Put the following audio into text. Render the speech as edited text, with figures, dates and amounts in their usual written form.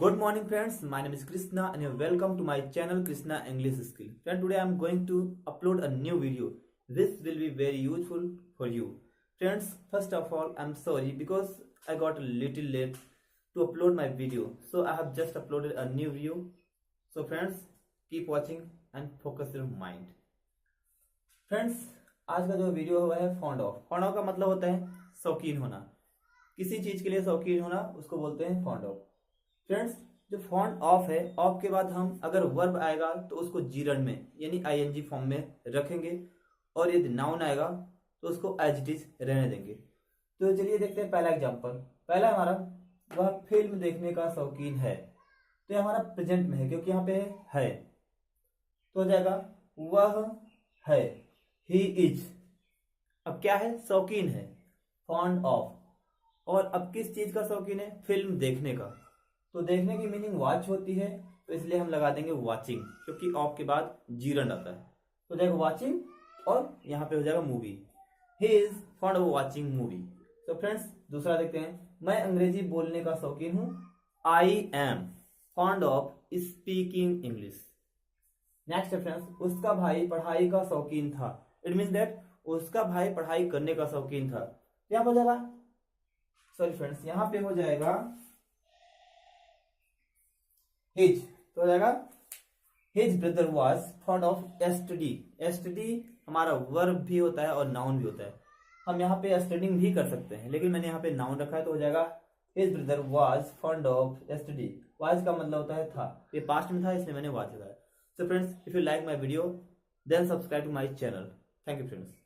Good morning friends, my name is Krishna and you're welcome to my channel Krishna English Skill. Friend, today I'm going to upload a new video. This will be very useful for you. Friends, first of all, I'm sorry because I got a little late to upload my video. So I have just uploaded a new video. So friends, keep watching and focus your mind. Friends, आज का जो video हुआ है fond of का मतलब होता है शौकीन होना, किसी चीज के लिए शौकीन होना, उसको बोलते हैं फॉन्ड ऑफ। फ्रेंड्स, जो फॉन्ड ऑफ है, ऑफ के बाद हम अगर वर्ब आएगा तो उसको जीरंड में यानी आईएनजी फॉर्म में रखेंगे और यदि नाउन आएगा तो उसको एज इट इज रहने देंगे। तो चलिए देखते हैं पहला एग्जांपल। पहला हमारा वह फिल्म देखने का शौकीन है, तो ये हमारा प्रेजेंट में है क्योंकि यहाँ पे है तो हो जाएगा वह है, ही इज। अब क्या है? शौकीन है, फॉन्ड ऑफ। और अब किस चीज का शौकीन है? फिल्म देखने का। तो देखने की मीनिंग वॉच होती है, तो इसलिए हम लगा देंगे वॉचिंग, क्योंकि ऑफ के बाद जीरंड आता है तो जाएगा वॉचिंग और यहाँ पे हो जाएगा movie. He is fond of watching movie. तो फ्रेंड्स, दूसरा देखते हैं। मैं अंग्रेजी बोलने का शौकीन हूँ, I am fond of speaking English. Next है फ्रेंड्स, उसका भाई पढ़ाई का शौकीन था। इट मीन्स दैट उसका भाई पढ़ाई करने का शौकीन था। यहाँ पे हो जाएगा, सॉरी फ्रेंड्स, यहाँ पे हो जाएगा हिज। तो हो जाएगा his brother was fond of study. Study हमारा वर्ब भी होता है और नाउन भी होता है। हम यहाँ पे स्टडिंग भी कर सकते हैं, लेकिन मैंने यहाँ पे नाउन रखा है तो हो जाएगा his brother was fond of study. Was का मतलब होता है था, ये पास्ट में था इसलिए मैंने वाज लगाया। So friends, if you like my video, then subscribe to my channel. Thank you friends.